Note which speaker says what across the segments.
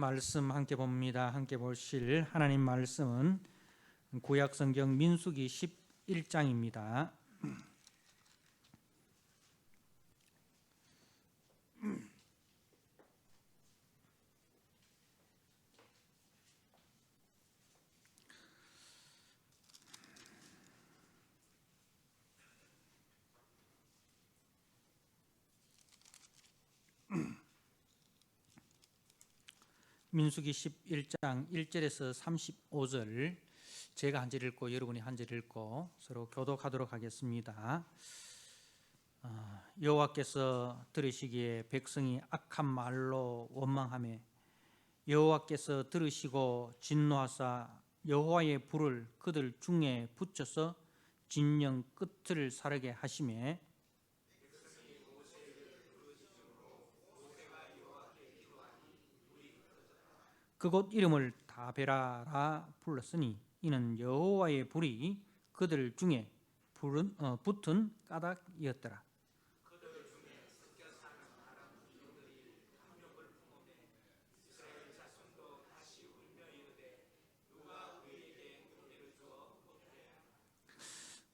Speaker 1: 말씀 함께 봅니다. 함께 보실 하나님 말씀은 구약성경 민수기 11장입니다. 민수기 11장 1절에서 35절 제가 한 절 읽고 여러분이 한 절 읽고 서로 교독하도록 하겠습니다. 여호와께서 들으시기에 백성이 악한 말로 원망하며 여호와께서 들으시고 진노하사 여호와의 불을 그들 중에 붙여서 진영 끝을 사르게 하시며 그곳 이름을 다베라라 불렀으니 이는 여호와의 불이 그들 중에 붙은 까닭이었더라.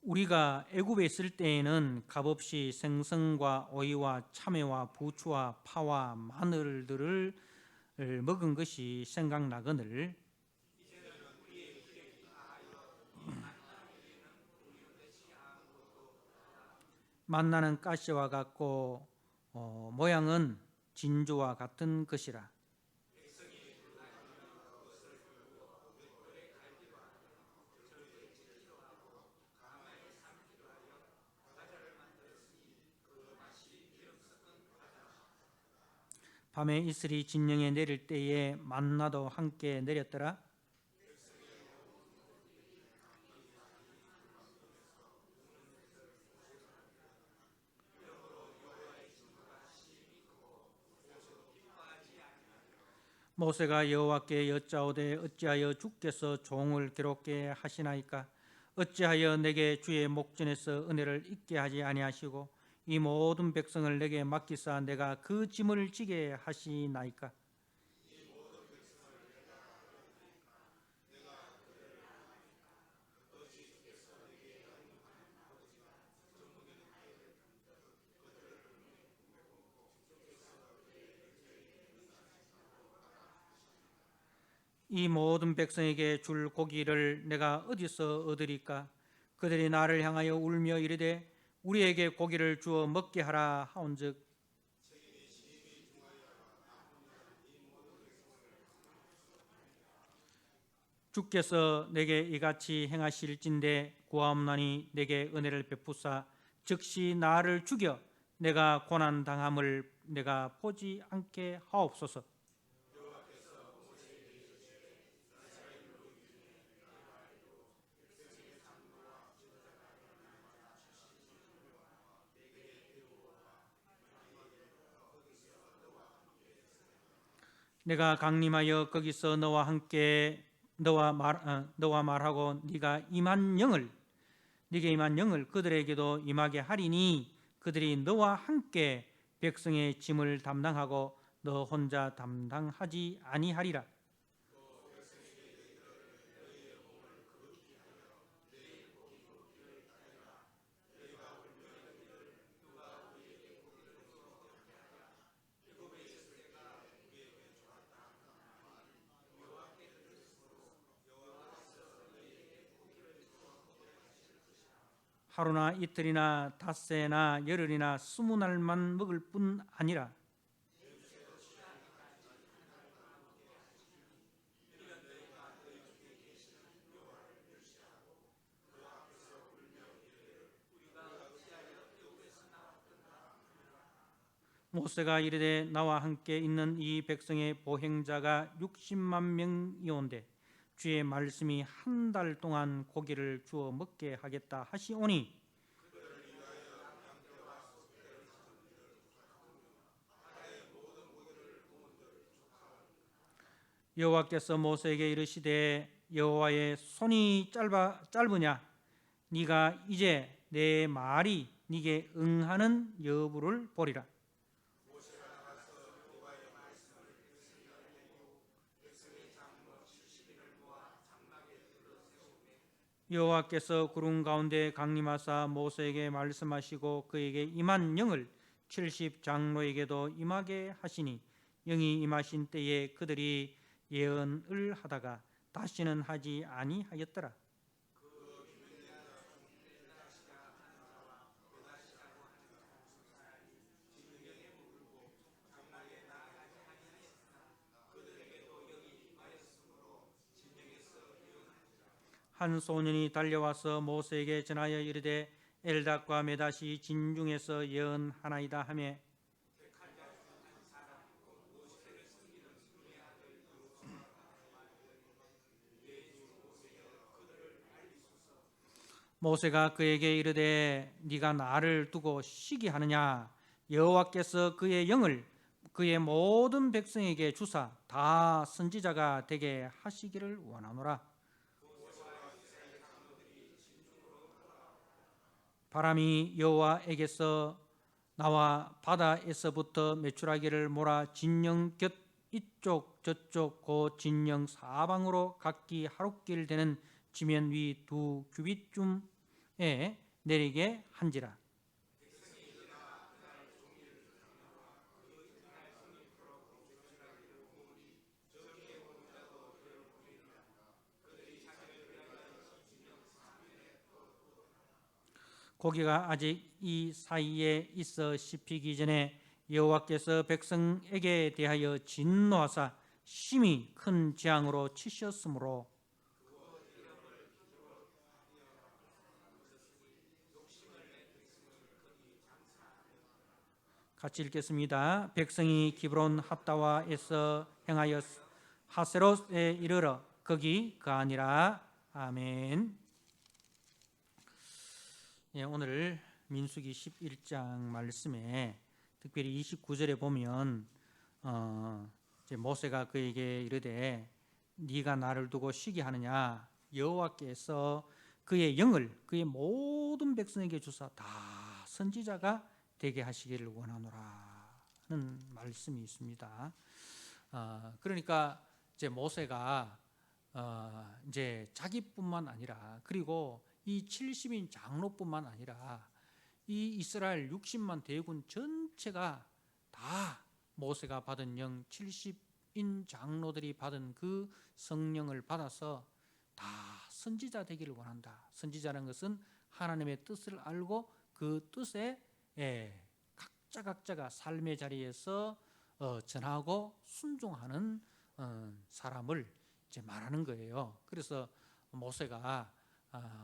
Speaker 1: 우리가 애굽에 있을 때에는 값없이 생선과 오이와 참외와 부추와 파와 마늘들을 먹은 것이 생각나거늘 만나는 가시와 같고 모양은 진주와 같은 것이라. 밤에 이슬이 진영에 내릴 때에 만나도 함께 내렸더라. 모세가 여호와께 여짜오되 어찌하여 주께서 종을 괴롭게 하시나이까? 어찌하여 내게 주의 목전에서 은혜를 잊게 하지 아니하시고 이 모든 백성을 내게 맡기사 내가 그 짐을 지게 하시나이까? 이 모든 백성에게 줄 고기를 내가 어디서 얻으리까? 그들이 나를 향하여 울며 이르되 우리에게 고기를 주어 먹게 하라 하온즉 주께서 내게 이같이 행하실진대 구하옵나니 내게 은혜를 베푸사 즉시 나를 죽여 내가 고난 당함을 내가 보지 않게 하옵소서. 내가 강림하여 거기서 너와 함께 너와 말하고 네게 임한 영을 그들에게도 임하게 하리니 그들이 너와 함께 백성의 짐을 담당하고 너 혼자 담당하지 아니하리라. 하루나 이틀이나 닷새나 열흘이나 20날만 먹을 뿐 아니라 모세가 이르되 나와 함께 있는 이 백성의 보행자가 60만 명이온데 주의 말씀이 한 달 동안 고기를 주어 먹게 하겠다 하시오니 여호와께서 모세에게 이르시되 여호와의 손이 짧으냐 네가 이제 내 말이 네게 응하는 여부를 보리라. 여호와께서 구름 가운데 강림하사 모세에게 말씀하시고 그에게 임한 영을 70장로에게도 임하게 하시니 영이 임하신 때에 그들이 예언을 하다가 다시는 하지 아니하였더라. 한 소년이 달려와서 모세에게 전하여 이르되 엘닷과 메닷이 진중에서 예언하나이다 하며 모세가 그에게 이르되 네가 나를 두고 시기하느냐 여호와께서 그의 영을 그의 모든 백성에게 주사 다 선지자가 되게 하시기를 원하노라. 바람이 여호와에게서 나와 바다에서부터 메추라기를 몰아 진영 곁 이쪽 저쪽 그 진영 사방으로 각기 하룻길 되는 지면 위 2규빗쯤에 내리게 한지라. 고기가 아직 이 사이에 있어 씹히기 전에 여호와께서 백성에게 대하여 진노하사 심히 큰 재앙으로 치셨으므로 같이 읽겠습니다. 백성이 기브론 핫다와에서 행하여 하세롯에 이르러 거기 거하니라. 아멘. 예, 오늘 민수기 11장 말씀에 특별히 29절에 보면 이제 모세가 그에게 이르되 네가 나를 두고 시기하느냐 여호와께서 그의 영을 그의 모든 백성에게 주사 다 선지자가 되게 하시기를 원하노라는 말씀이 있습니다. 그러니까 이제 모세가 이제 자기뿐만 아니라 그리고 이 70인 장로뿐만 아니라 이 이스라엘 60만 대군 전체가 다 모세가 받은 영 70인 장로들이 받은 그 성령을 받아서 다 선지자 되기를 원한다. 선지자라는 것은 하나님의 뜻을 알고 그 뜻에 각자가 삶의 자리에서 전하고 순종하는 사람을 이제 말하는 거예요. 그래서 모세가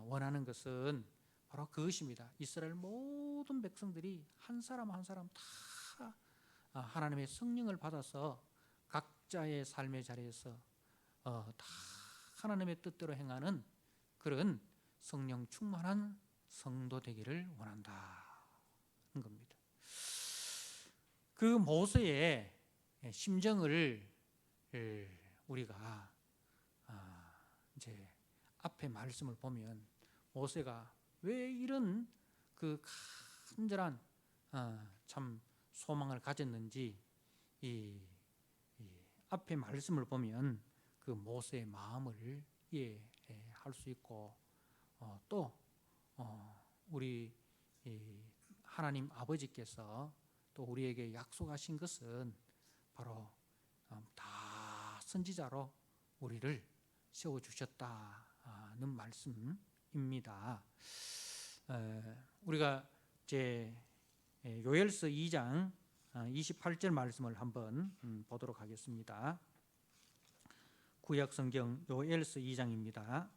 Speaker 1: 원하는 것은 바로 그것입니다. 이스라엘 모든 백성들이 한 사람 한 사람 다 하나님의 성령을 받아서 각자의 삶의 자리에서 다 하나님의 뜻대로 행하는 그런 성령 충만한 성도 되기를 원한다는 겁니다. 그 모세의 심정을 우리가 이제 앞에 말씀을 보면 모세가 왜 이런 그 간절한 참 소망을 가졌는지 이 앞에 말씀을 보면 그 모세의 마음을 이해할 수 있고 또 우리 하나님 아버지께서 또 우리에게 약속하신 것은 바로 다 선지자로 우리를 세워주셨다는 말씀입니다. 우리가 이제 요엘서 2장 28절 말씀을 한번 보도록 하겠습니다. 구약 성경 요엘서 2장입니다.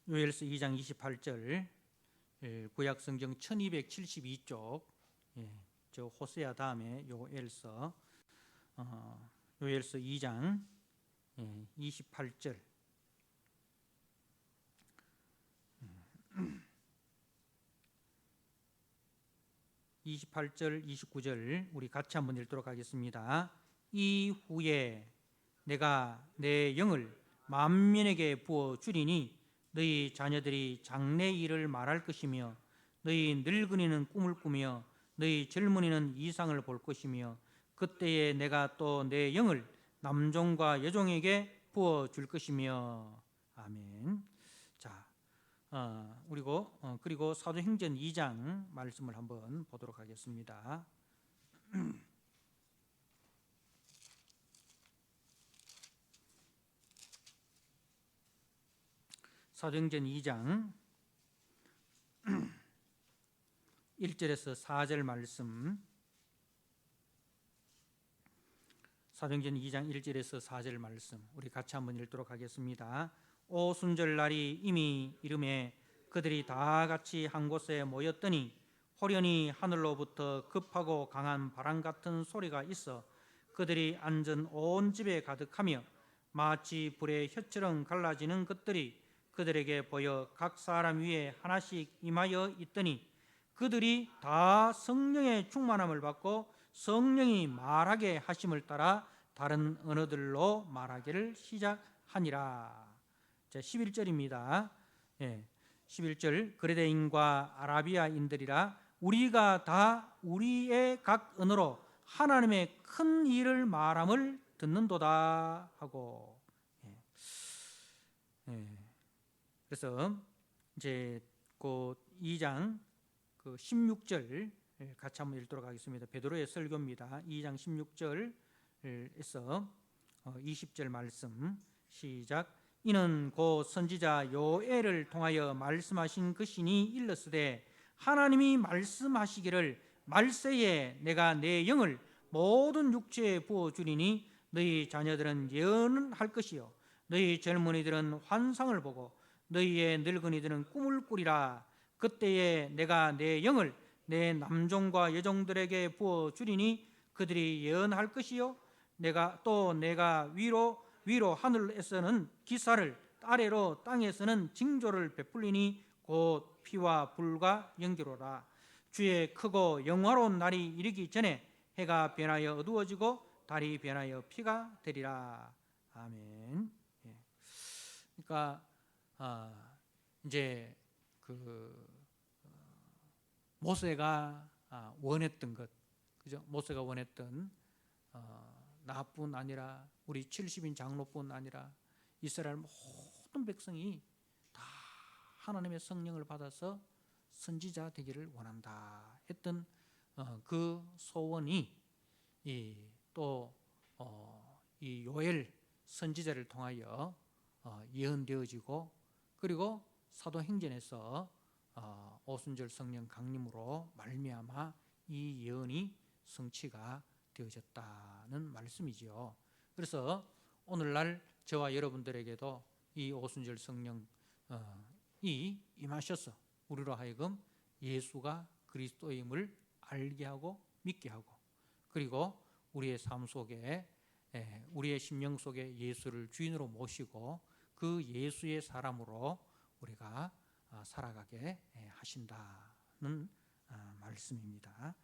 Speaker 1: 요엘서 2장 28절 구약 성경 1272쪽 저 호세아 다음에 요엘서 2장 28절 28절 29절 우리 같이 한번 읽도록 하겠습니다. 이후에 내가 내 영을 만민에게 부어 주리니 너희 자녀들이 장래 일을 말할 것이며 너희 늙은이는 꿈을 꾸며 너희 젊은이는 이상을 볼 것이며 그때에 내가 또 내 영을 남종과 여종에게 부어 줄 것이며 아멘. 자, 그리고 사도행전 2장 말씀을 한번 보도록 하겠습니다. 사도행전 2장 1절에서 4절 말씀. 사도행전 2장 1절에서 4절 말씀 우리 같이 한번 읽도록 하겠습니다. 오순절 날이 이미 이름에 그들이 다 같이 한 곳에 모였더니 호련히 하늘로부터 급하고 강한 바람 같은 소리가 있어 그들이 앉은 온 집에 가득하며 마치 불의 혀처럼 갈라지는 것들이 그들에게 보여 각 사람 위에 하나씩 임하여 있더니 그들이 다 성령의 충만함을 받고 성령이 말하게 하심을 따라 다른 언어들로 말하기를 시작하니라. 자, 11절입니다. 11절 그레데인과 아라비아인들이라 우리가 다 우리의 각 언어로 하나님의 큰 일을 말함을 듣는도다 하고 그래서 이제 그 2장 16절 같이 한번 읽도록 하겠습니다. 베드로의 설교입니다. 2장 16절에서 20절 말씀 시작. 이는 곧 선지자 요엘을 통하여 말씀하신 것이니 일렀으되 하나님이 말씀하시기를 말세에 내가 내 영을 모든 육체에 부어주리니 너희 자녀들은 예언할 것이요 너희 젊은이들은 환상을 보고 너희의 늙은이들은 꿈을 꾸리라. 그때에 내가 내 영을 내 남종과 여종들에게 부어 주리니 그들이 예언할 것이요 내가 위로 하늘에서는 기사를 아래로 땅에서는 징조를 베풀리니 곧 피와 불과 연기로라. 주의 크고 영화로운 날이 이르기 전에 해가 변하여 어두워지고 달이 변하여 피가 되리라. 아멘. 그러니까 이제 모세가 원했던 것, 그죠? 모세가 원했던 나뿐 아니라 우리 70인 장로뿐 아니라 이스라엘 모든 백성이 다 하나님의 성령을 받아서 선지자 되기를 원한다 했던 그 소원이 또 이 요엘 선지자를 통하여 예언되어지고 그리고 사도행전에서 오순절 성령 강림으로 말미암아 이 예언이 성취가 되어졌다는 말씀이지요. 그래서 오늘날 저와 여러분들에게도 이 오순절 성령이 임하셔서 우리로 하여금 예수가 그리스도임을 알게 하고 믿게 하고 그리고 우리의 삶 속에 우리의 심령 속에 예수를 주인으로 모시고 그 예수의 사람으로 우리가 살아가게 하신다는 말씀입니다.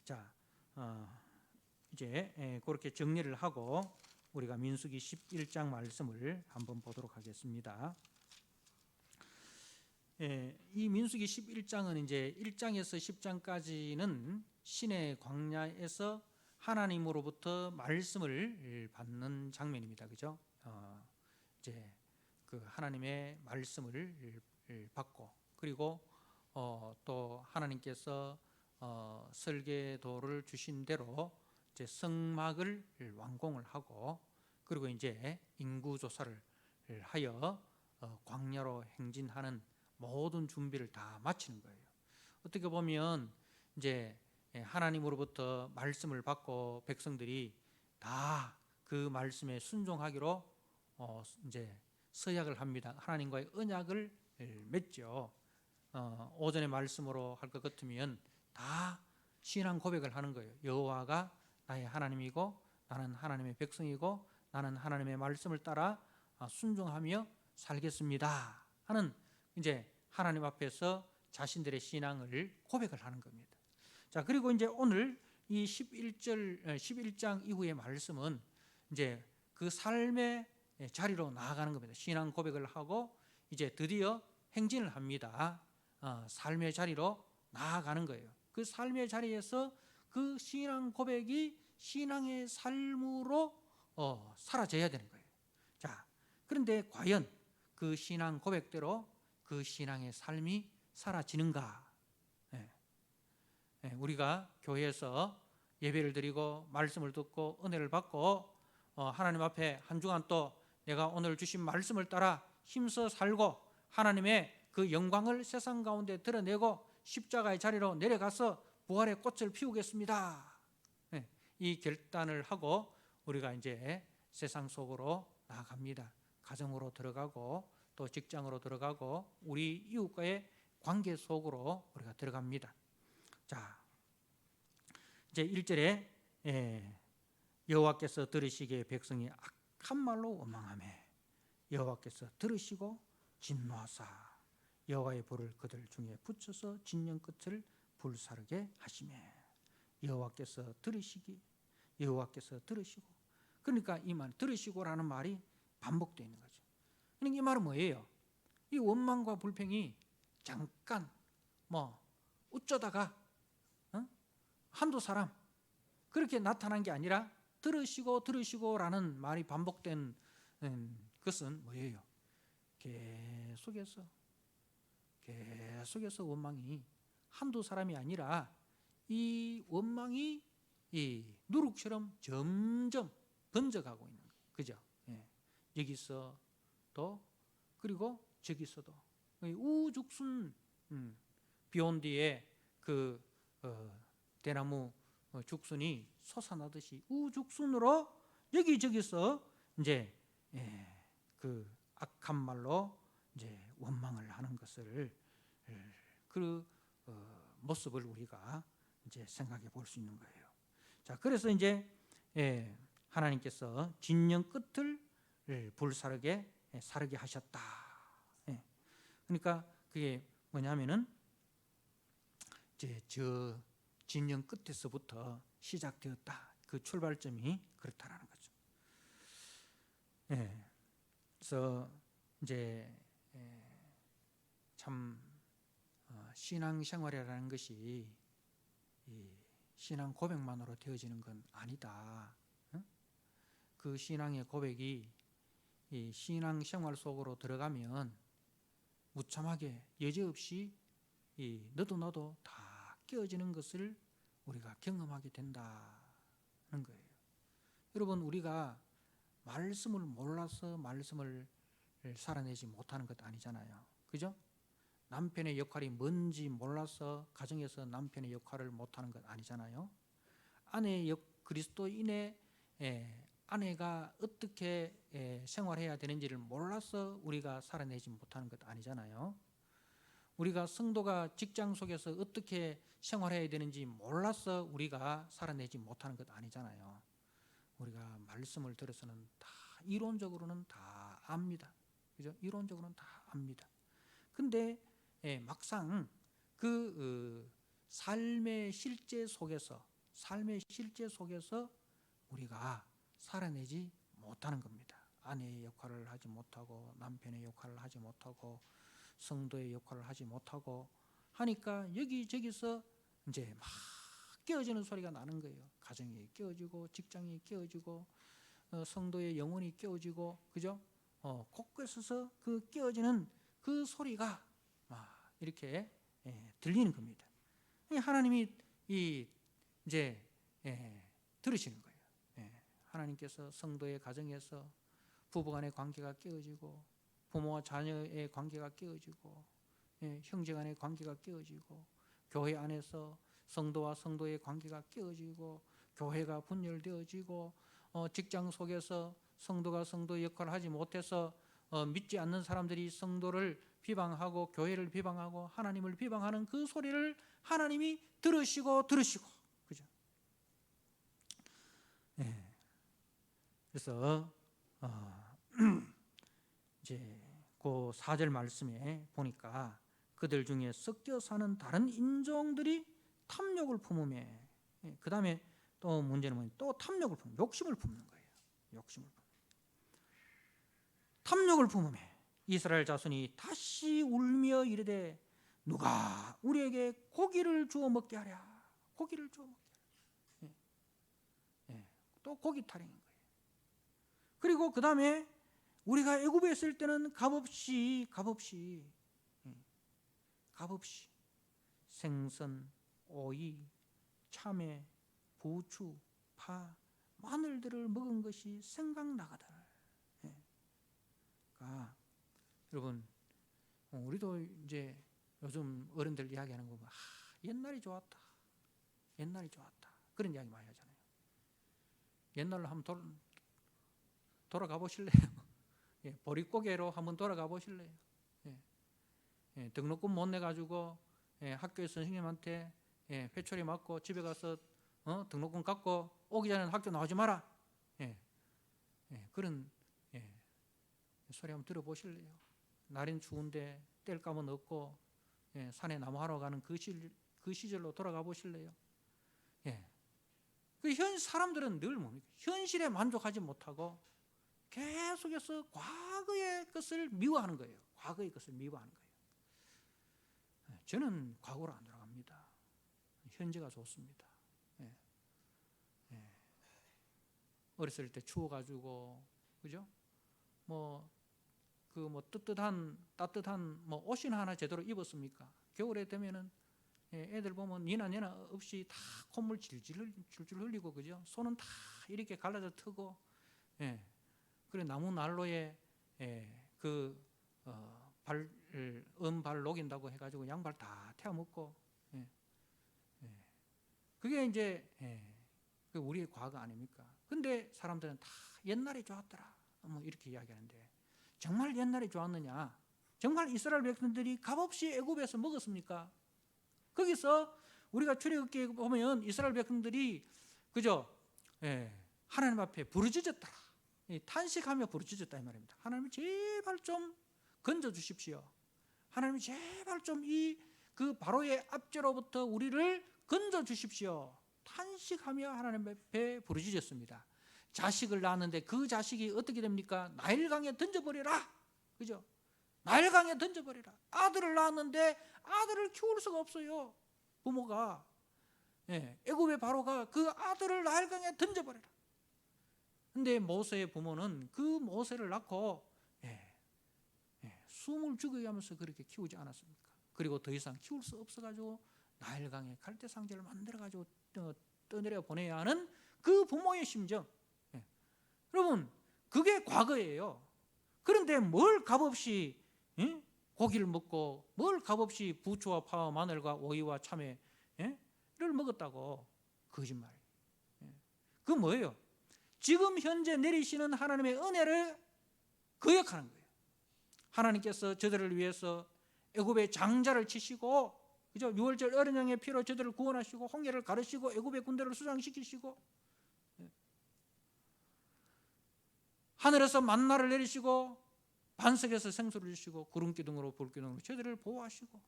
Speaker 1: 자, 이제 그렇게 정리를 하고 우리가 민수기 11장 말씀을 한번 보도록 하겠습니다. 이 민수기 11장은 이제 1장에서 10장까지는 신의 광야에서 하나님으로부터 말씀을 받는 장면입니다. 그죠? 이제 그 하나님의 말씀을 받고 그리고 또 하나님께서 설계도를 주신 대로 이제 성막을 완공을 하고 그리고 이제 인구 조사를 하여 광야로 행진하는 모든 준비를 다 마치는 거예요. 어떻게 보면 이제 하나님으로부터 말씀을 받고 백성들이 다 그 말씀에 순종하기로 이제 서약을 합니다. 하나님과의 언약을 맺죠. 오전의 말씀으로 할 것 같으면 다 신앙 고백을 하는 거예요. 여호와가 나의 하나님이고 나는 하나님의 백성이고 나는 하나님의 말씀을 따라 순종하며 살겠습니다 하는 이제 하나님 앞에서 자신들의 신앙을 고백을 하는 겁니다. 자, 그리고 이제 오늘 이 11장 이후의 말씀은 이제 그 삶의 자리로 나아가는 겁니다. 신앙 고백을 하고 이제 드디어 행진을 합니다. 삶의 자리로 나아가는 거예요. 그 삶의 자리에서 그 신앙 고백이 신앙의 삶으로 사라져야 되는 거예요. 자, 그런데 과연 그 신앙 고백대로 그 신앙의 삶이 사라지는가? 우리가 교회에서 예배를 드리고 말씀을 듣고 은혜를 받고 하나님 앞에 한 주간 또 내가 오늘 주신 말씀을 따라 힘써 살고 하나님의 그 영광을 세상 가운데 드러내고 십자가의 자리로 내려가서 부활의 꽃을 피우겠습니다. 이 결단을 하고 우리가 이제 세상 속으로 나아갑니다. 가정으로 들어가고 또 직장으로 들어가고 우리 이웃과의 관계 속으로 우리가 들어갑니다. 자, 이제 1절에 여호와께서 들으시기에 백성이 악한 말로 원망하매 여호와께서 들으시고 진노하사 여호와의 불을 그들 중에 붙여서 진영 끝을 불사르게 하시매 여호와께서 들으시고 그러니까 이 말 들으시고라는 말이 반복되어 있는 거죠. 그러니까 이 말은 뭐예요? 이 원망과 불평이 잠깐 어쩌다가 한두 사람 그렇게 나타난 게 아니라 들으시고라는 말이 반복된 것은 뭐예요? 계속해서 원망이 한두 사람이 아니라 이 원망이 이 누룩처럼 점점 번져가고 있는 거예요. 그죠? 여기서도 그리고 저기서도 우죽순 비온 뒤에 그 대나무 죽순이 솟아나듯이 우죽순으로 여기저기서 이제 그 악한 말로 이제 원망을 하는 것을 그 모습을 우리가 이제 생각해 볼 수 있는 거예요. 자, 그래서 이제 하나님께서 진영 끝을 불사르게 사르게 하셨다. 그러니까 그게 뭐냐면은 이제 저 진영 끝에서부터 시작되었다. 그 출발점이 그렇다라는 거죠. 그래서 이제 참 신앙생활이라는 것이 신앙 고백만으로 되어지는 건 아니다. 그 신앙의 고백이 이 신앙생활 속으로 들어가면 무참하게 여지없이 너도 나도 다 깨어지는 것을 우리가 경험하게 된다는 거예요. 여러분, 우리가 말씀을 몰라서 말씀을 살아내지 못하는 것 아니잖아요. 그죠? 남편의 역할이 뭔지 몰라서 가정에서 남편의 역할을 못하는 것 아니잖아요. 그리스도인의 아내가 어떻게 생활해야 되는지를 몰라서 우리가 살아내지 못하는 것 아니잖아요. 우리가 성도가 직장 속에서 어떻게 생활해야 되는지 몰라서 우리가 살아내지 못하는 것 아니잖아요. 우리가 말씀을 들어서는 다 이론적으로는 다 압니다. 그죠? 이론적으로는 다 압니다. 근데 막상 그 삶의 실제 속에서 우리가 살아내지 못하는 겁니다. 아내의 역할을 하지 못하고 남편의 역할을 하지 못하고 성도의 역할을 하지 못하고 하니까 여기저기서 이제 막 깨어지는 소리가 나는 거예요. 가정이 깨어지고 직장이 깨어지고 성도의 영혼이 깨어지고, 그죠? 곳곳에서 그 깨어지는 그 소리가 막 이렇게 들리는 겁니다. 하나님이 이제 들으시는 거예요. 하나님께서 성도의 가정에서 부부간의 관계가 깨어지고 부모와 자녀의 관계가 깨어지고 형제간의 관계가 깨어지고 교회 안에서 성도와 성도의 관계가 깨어지고 교회가 분열되어지고 직장 속에서 성도가 성도의 역할을 하지 못해서 믿지 않는 사람들이 성도를 비방하고 교회를 비방하고 하나님을 비방하는 그 소리를 하나님이 들으시고 그죠? 그래서 이제 그 4절 말씀에 보니까 그들 중에 섞여 사는 다른 인종들이 탐욕을 품으며, 그 다음에 또 문제는 뭐냐, 또 탐욕을 품는, 욕심을 품는 거예요. 욕심을 품는. 탐욕을 품음에 이스라엘 자손이 다시 울며 이르되 누가 우리에게 고기를 주어 먹게 하랴. 고기를 주어 먹게 하랴. 또 고기 타령인 거예요. 그리고 그 다음에 우리가 애굽에 있을 때는 값없이 생선, 오이, 참외, 부추, 파, 마늘들을 먹은 것이 생각나거든. 그러니까 여러분, 우리도 이제 요즘 어른들 이야기하는 거 보면 옛날이 좋았다, 옛날이 좋았다 그런 이야기 많이 하잖아요. 옛날로 한번 돌아가 보실래요? 보릿고개로 한번 돌아가 보실래요? 등록금 못 내가지고 학교에 선생님한테 회초리 맞고 집에 가서 등록금 갚고 오기 전에는 학교 나오지 마라. 그런 소리 한번 들어보실래요? 날은 추운데 뗄감은 없고 산에 나무하러 가는 그 시절로 돌아가 보실래요? 그 사람들은 늘 뭡니까? 현실에 만족하지 못하고 계속해서 과거의 것을 미워하는 거예요. 과거의 것을 미워하는 거예요. 저는 과거로 안 돌아갑니다. 현재가 좋습니다. 어렸을 때 추워가지고, 그죠? 따뜻한 옷이나 하나 제대로 입었습니까? 겨울에 되면은 애들 보면 니나 없이 다 콧물 질질 흘리고, 그죠? 손은 다 이렇게 갈라져 트고, 그래 나무 난로에 은발 녹인다고 해가지고 양발 다 태워 먹고, 그게 이제 우리의 과거 아닙니까? 근데 사람들은 다 옛날이 좋았더라 이렇게 이야기하는데, 정말 옛날이 좋았느냐? 정말 이스라엘 백성들이 값없이 애굽에서 먹었습니까? 거기서 우리가 출애굽기에 보면 이스라엘 백성들이 그죠? 하나님 앞에 부르짖었다, 탄식하며 부르짖었다 이 말입니다. 하나님 제발 좀 건져 주십시오. 하나님 제발 좀 그 바로의 압제로부터 우리를 건져 주십시오. 탄식하며 하나님 앞에 부르짖었습니다. 자식을 낳았는데 그 자식이 어떻게 됩니까? 나일강에 던져버려라. 그죠? 나일강에 던져버려라. 아들을 낳았는데 아들을 키울 수가 없어요. 부모가. 애굽의 바로가 그 아들을 나일강에 던져버려라. 근데 모세의 부모는 그 모세를 낳고 숨을 죽이게 하면서 그렇게 키우지 않았습니까? 그리고 더 이상 키울 수 없어가지고 나일강에 갈대상자를 만들어가지고 떠내려 보내야 하는 그 부모의 심정. 여러분, 그게 과거예요. 그런데 뭘 값없이 고기를 먹고, 뭘 값없이 부추와 파와 마늘과 오이와 참외를 먹었다고? 거짓말이에요. 그 뭐예요? 지금 현재 내리시는 하나님의 은혜를 거역하는 거예요. 하나님께서 저들을 위해서 애굽의 장자를 치시고, 그죠? 유월절 어린 양의 피로 저들을 구원하시고, 홍해를 가르시고, 애굽의 군대를 수장시키시고, 하늘에서 만나를 내리시고, 반석에서 생수를 주시고, 구름기둥으로 불기둥으로 저들을 보호하시고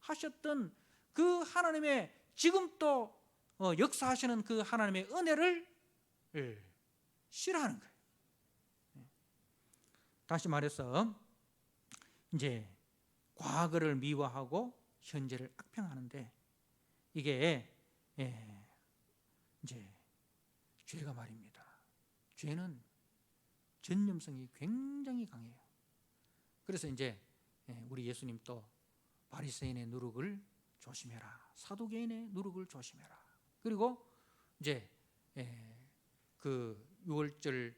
Speaker 1: 하셨던 그 하나님의, 지금 또 역사하시는 그 하나님의 은혜를 싫어하는 거예요. 다시 말해서 이제 과거를 미워하고 현재를 악평하는데, 이게 이제 죄가 말입니다. 죄는 전념성이 굉장히 강해요. 그래서 이제 우리 예수님 또 바리새인의 누룩을 조심해라, 사두개인의 누룩을 조심해라. 그리고 이제 그 유월절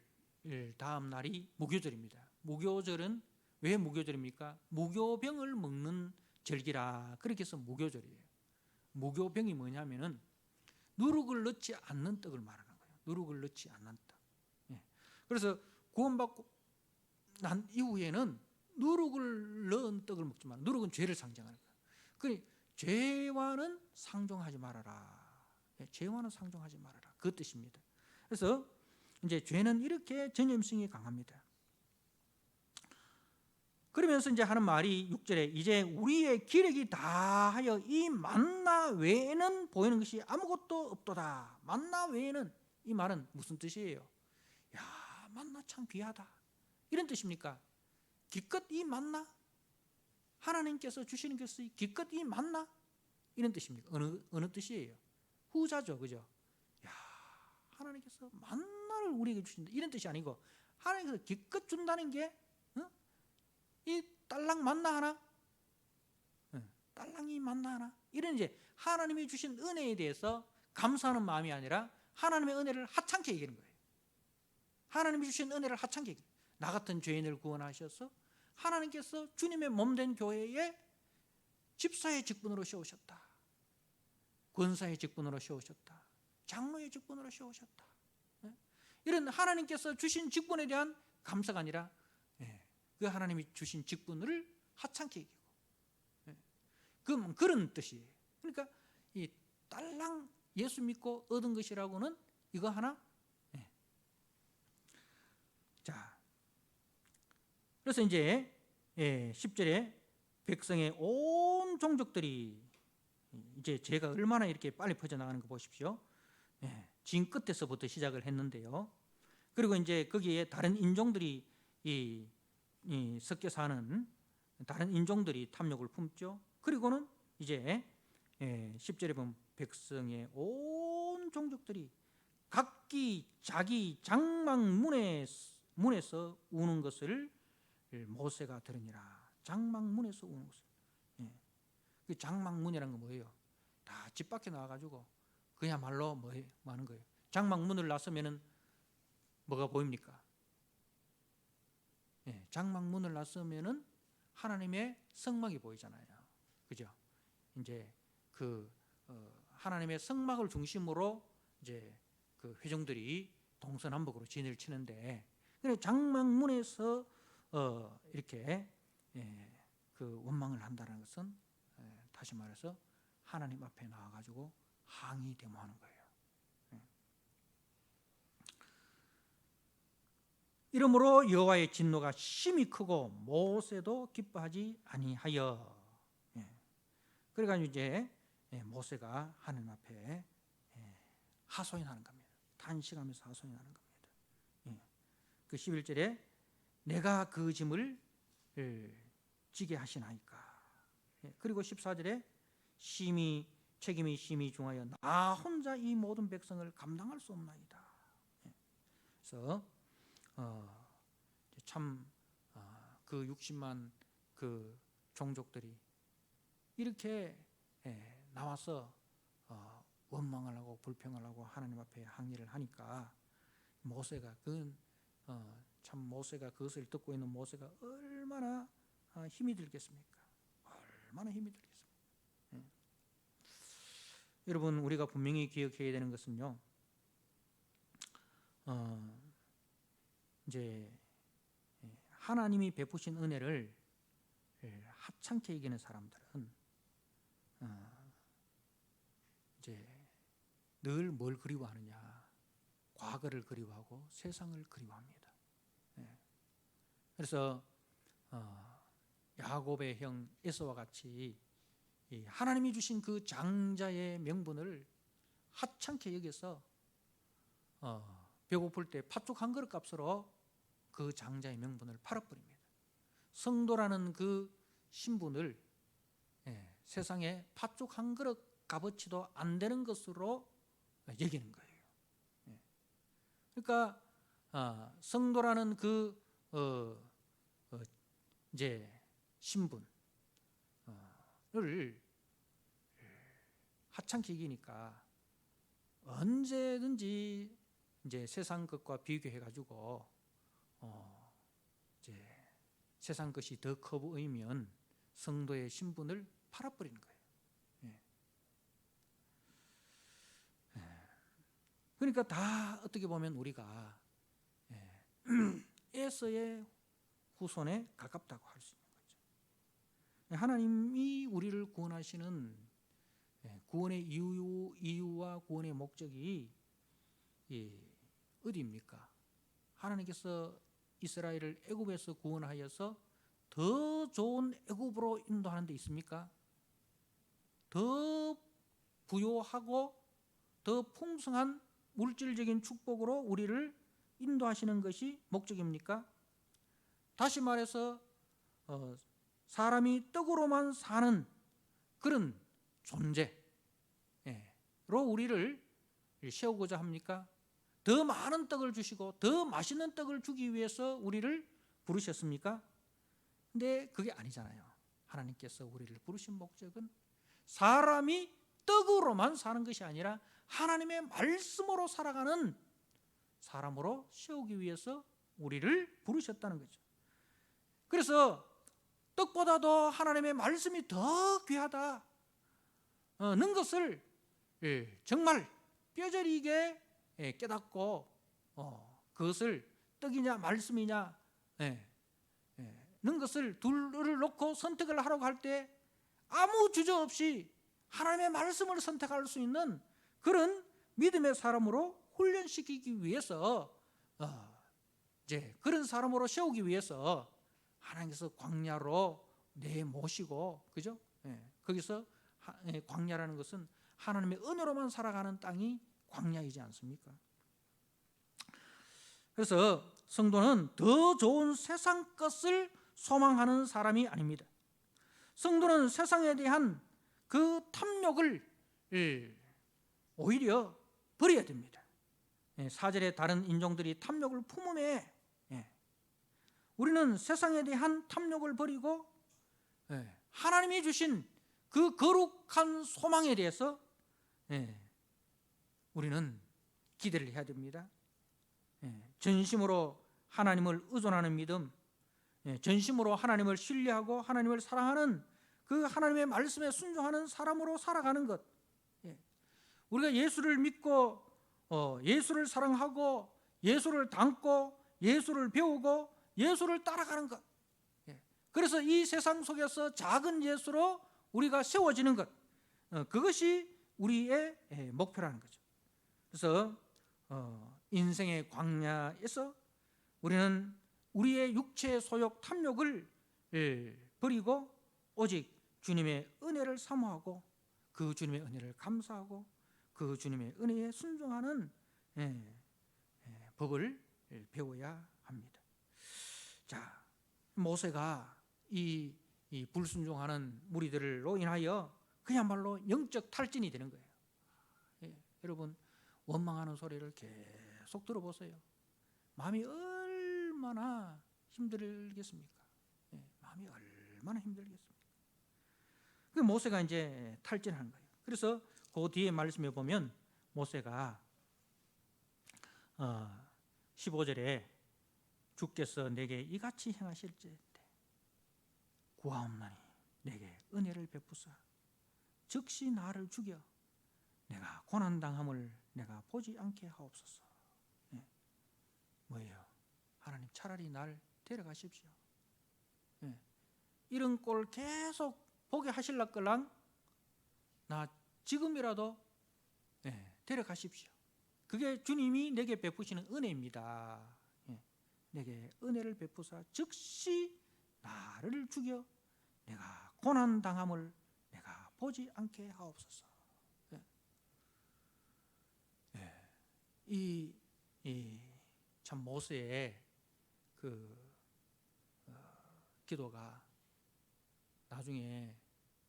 Speaker 1: 다음 날이 무교절입니다. 무교절은 왜 무교절입니까? 무교병을 먹는 절기라, 그렇게 해서 무교절이에요. 무교병이 뭐냐면은 누룩을 넣지 않는 떡을 말하는 거예요. 누룩을 넣지 않는 떡. 그래서 구원받고 난 이후에는 누룩을 넣은 떡을 먹지 마라. 누룩은 죄를 상징하는 거예요. 그러니 죄와는 상종하지 말아라. 죄와는 상종하지 말아라. 그 뜻입니다. 그래서 이제 죄는 이렇게 전염성이 강합니다. 그러면서 이제 하는 말이 6절에 이제 우리의 기력이 다하여 이 만나 외에는 보이는 것이 아무것도 없도다. 만나 외에는, 이 말은 무슨 뜻이에요? 야, 만나 참 귀하다, 이런 뜻입니까? 기껏이 맞나? 하나님께서 주시는 것이 기껏이 맞나? 이런 뜻입니까? 어느 뜻이에요? 후자죠, 그죠? 야, 하나님께서 만나를 우리에게 주신다 이런 뜻이 아니고 하나님께서 기껏 준다는 게 이 딸랑 만나 하나? 딸랑이 만나 하나? 이런 이제 하나님이 주신 은혜에 대해서 감사하는 마음이 아니라 하나님의 은혜를 하찮게 얘기하는 거예요. 하나님이 주신 은혜를 하찮게 얘기해요. 나 같은 죄인을 구원하셔서 하나님께서 주님의 몸된 교회에 집사의 직분으로 세우셨다. 권사의 직분으로 세우셨다. 장로의 직분으로 세우셨다. 이런 하나님께서 주신 직분에 대한 감사가 아니라 그 하나님이 주신 직분을 하찮게 얘기하고 그런 뜻이에요. 그러니까 이 딸랑 예수 믿고 얻은 것이라고는 이거 하나. 자, 그래서 이제 10절에 백성의 온 종족들이 이제 죄가 얼마나 이렇게 빨리 퍼져나가는 거 보십시오. 진 끝에서부터 시작을 했는데요. 그리고 이제 거기에 다른 인종들이 섞여 사는 다른 인종들이 탐욕을 품죠. 그리고는 이제 10절에 보면 백성의 온 종족들이 각기 자기 장막문에서 우는 것을 모세가 들으니라. 장막문에서 우는 것을. 그 장막문이라는 건 뭐예요? 다 집 밖에 나와가지고 그야말로 뭐 하는 거예요? 장막문을 나서면은 뭐가 보입니까? 장막문을 나서면은 하나님의 성막이 보이잖아요. 그죠? 이제 그 하나님의 성막을 중심으로 이제 그 회중들이 동서남북으로 진을 치는데, 그래 장막문에서 이렇게 그 원망을 한다는 것은 다시 말해서 하나님 앞에 나와가지고 항의 데모하는 거예요. 이러므로 여호와의 진노가 심히 크고 모세도 기뻐하지 아니하여. 그래가지고 이제 모세가 하나님 앞에 하소연하는 겁니다. 탄식하면서 하소연하는 겁니다. 그 11절에 내가 그 짐을 지게 하시나이까. 그리고 14절에 책임이 심히 중하여 나 혼자 이 모든 백성을 감당할 수 없나이다. 그래서 참 그 60만 그 종족들이 이렇게 나와서 원망을 하고 불평을 하고 하나님 앞에 항의를 하니까 모세가 참 모세가 그것을 듣고 있는 모세가 얼마나 힘이 들겠습니까? 얼마나 힘이 들겠습니까? 여러분, 우리가 분명히 기억해야 되는 것은요, 이제 하나님이 베푸신 은혜를 하찮게 여기는 사람들은 이제 늘 뭘 그리워하느냐? 과거를 그리워하고 세상을 그리워합니다. 그래서 야곱의 형 에서와 같이 하나님이 주신 그 장자의 명분을 하찮게 여겨서 배고플 때 팥죽 한 그릇 값으로 그 장자의 명분을 팔아버립니다. 성도라는 그 신분을 세상에 팥죽 한 그릇 값어치도 안 되는 것으로 여기는 거예요. 그러니까 성도라는 그 이제 신분을 하찮게 여기니까 언제든지 이제 세상 것과 비교해 가지고 이제 세상 것이 더 커 보이면 성도의 신분을 팔아버리는 거예요. 그러니까 다 어떻게 보면 우리가 에서의 후손에 가깝다고 할 수 있는 거죠. 하나님이 우리를 구원하시는 구원의 이유와 구원의 목적이 어디입니까? 하나님께서 이스라엘을 애굽에서 구원하여서 더 좋은 애굽으로 인도하는 데 있습니까? 더 부요하고 더 풍성한 물질적인 축복으로 우리를 인도하시는 것이 목적입니까? 다시 말해서 사람이 떡으로만 사는 그런 존재로 우리를 세우고자 합니까? 더 많은 떡을 주시고 더 맛있는 떡을 주기 위해서 우리를 부르셨습니까? 근데 그게 아니잖아요. 하나님께서 우리를 부르신 목적은 사람이 떡으로만 사는 것이 아니라 하나님의 말씀으로 살아가는 사람으로 세우기 위해서 우리를 부르셨다는 거죠. 그래서 떡보다도 하나님의 말씀이 더 귀하다는 것을 정말 뼈저리게 깨닫고 그것을 떡이냐 말씀이냐 는 것을 둘을 놓고 선택을 하라고 할 때 아무 주저 없이 하나님의 말씀을 선택할 수 있는 그런 믿음의 사람으로 훈련시키기 위해서 이제 그런 사람으로 세우기 위해서 하나님께서 광야로 내모시고, 그죠? 거기서 광야라는 것은 하나님의 은혜로만 살아가는 땅이 광야이지 않습니까? 그래서 성도는 더 좋은 세상 것을 소망하는 사람이 아닙니다. 성도는 세상에 대한 그 탐욕을 오히려 버려야 됩니다. 4절에 다른 인종들이 탐욕을 품음에 우리는 세상에 대한 탐욕을 버리고 하나님이 주신 그 거룩한 소망에 대해서 우리는 기대를 해야 됩니다. 전심으로 하나님을 의존하는 믿음, 전심으로 하나님을 신뢰하고 하나님을 사랑하는 그 하나님의 말씀에 순종하는 사람으로 살아가는 것, 우리가 예수를 믿고 예수를 사랑하고 예수를 닮고 예수를 배우고 예수를 따라가는 것, 그래서 이 세상 속에서 작은 예수로 우리가 세워지는 것, 그것이 우리의 목표라는 거죠. 그래서 인생의 광야에서 우리는 우리의 육체의 소욕 탐욕을 버리고 오직 주님의 은혜를 사모하고 그 주님의 은혜를 감사하고 그 주님의 은혜에 순종하는 법을 배워야 합니다. 자, 모세가 이 불순종하는 무리들로 인하여 그야말로 영적 탈진이 되는 거예요. 여러분, 원망하는 소리를 계속 들어보세요. 마음이 얼마나 힘들겠습니까? 마음이 얼마나 힘들겠습니까? 그 모세가 이제 탈진한 거예요. 그래서 그 뒤에 말씀에 보면 모세가 15절에 주께서 내게 이같이 행하실지 구하옵나니 내게 은혜를 베푸사 즉시 나를 죽여 내가 고난당함을 내가 보지 않게 하옵소서. 뭐예요? 하나님, 차라리 날 데려가십시오. 이런 꼴 계속 보게 하실라걸랑 나 지금이라도 데려가십시오. 그게 주님이 내게 베푸시는 은혜입니다. 내게 은혜를 베푸사 즉시 나를 죽여 내가 고난당함을 내가 보지 않게 하옵소서. 참 모세의 그 기도가 나중에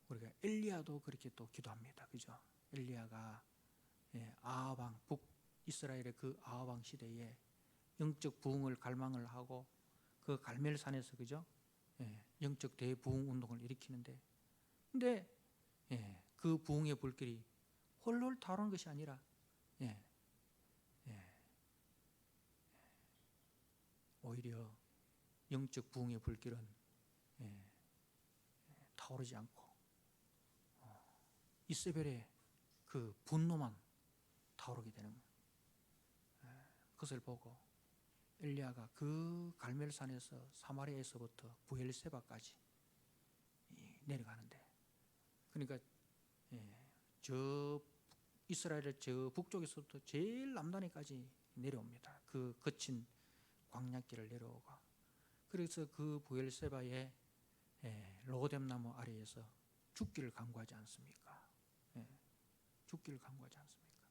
Speaker 1: 우리가 엘리야도 그렇게 또 기도합니다. 그죠? 엘리야가 아합 왕, 북이스라엘의 그 아합 왕 시대에 영적 부흥을 갈망을 하고 그 갈멜산에서, 그죠? 영적 대부흥 운동을 일으키는데, 근데 그 부흥의 불길이 홀로 타오르는 것이 아니라 오히려 영적 부흥의 불길은 타오르지 않고 이세벨의 그 분노만 타오르게 되는 거예요. 그것을 보고 엘리야가 그 갈멜산에서 사마리아에서부터 부엘세바까지 내려가는데, 그러니까 저 이스라엘의 저 북쪽에서부터 제일 남단에까지 내려옵니다. 그 거친 광야길을 내려오고, 그래서 그 부엘세바의 로뎀나무 아래에서 죽기를 간구하지 않습니까? 죽기를 간구하지 않습니까?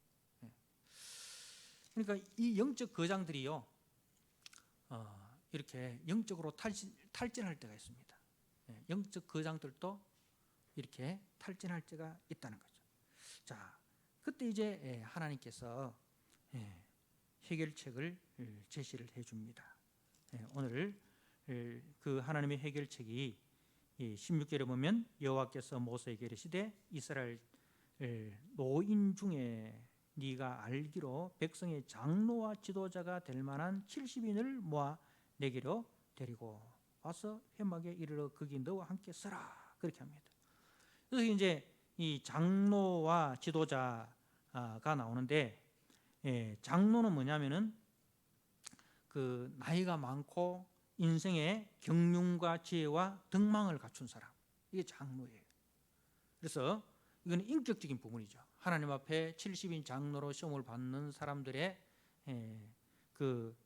Speaker 1: 그러니까 이 영적 거장들이요, 이렇게 영적으로 탈진할 때가 있습니다. 영적 거장들도 이렇게 탈진할 때가 있다는 거죠. 자, 그때 이제 하나님께서 해결책을 제시를 해줍니다. 오늘 그 하나님의 해결책이 16절에 보면 여호와께서 모세에게 이르시되 이스라엘 노인 중에 네가 알기로 백성의 장로와 지도자가 될 만한 70인을 모아 내게로 데리고 와서 회막에 이르러 거기 너와 함께 서라, 그렇게 합니다. 그래서 이제 이 장로와 지도자가 나오는데, 장로는 뭐냐면은 그 나이가 많고 인생의 경륜과 지혜와 등망을 갖춘 사람, 이게 장로예요. 그래서 이건 인격적인 부분이죠. 하나님 앞에 70인 장로로 시험을 받는 사람들의 그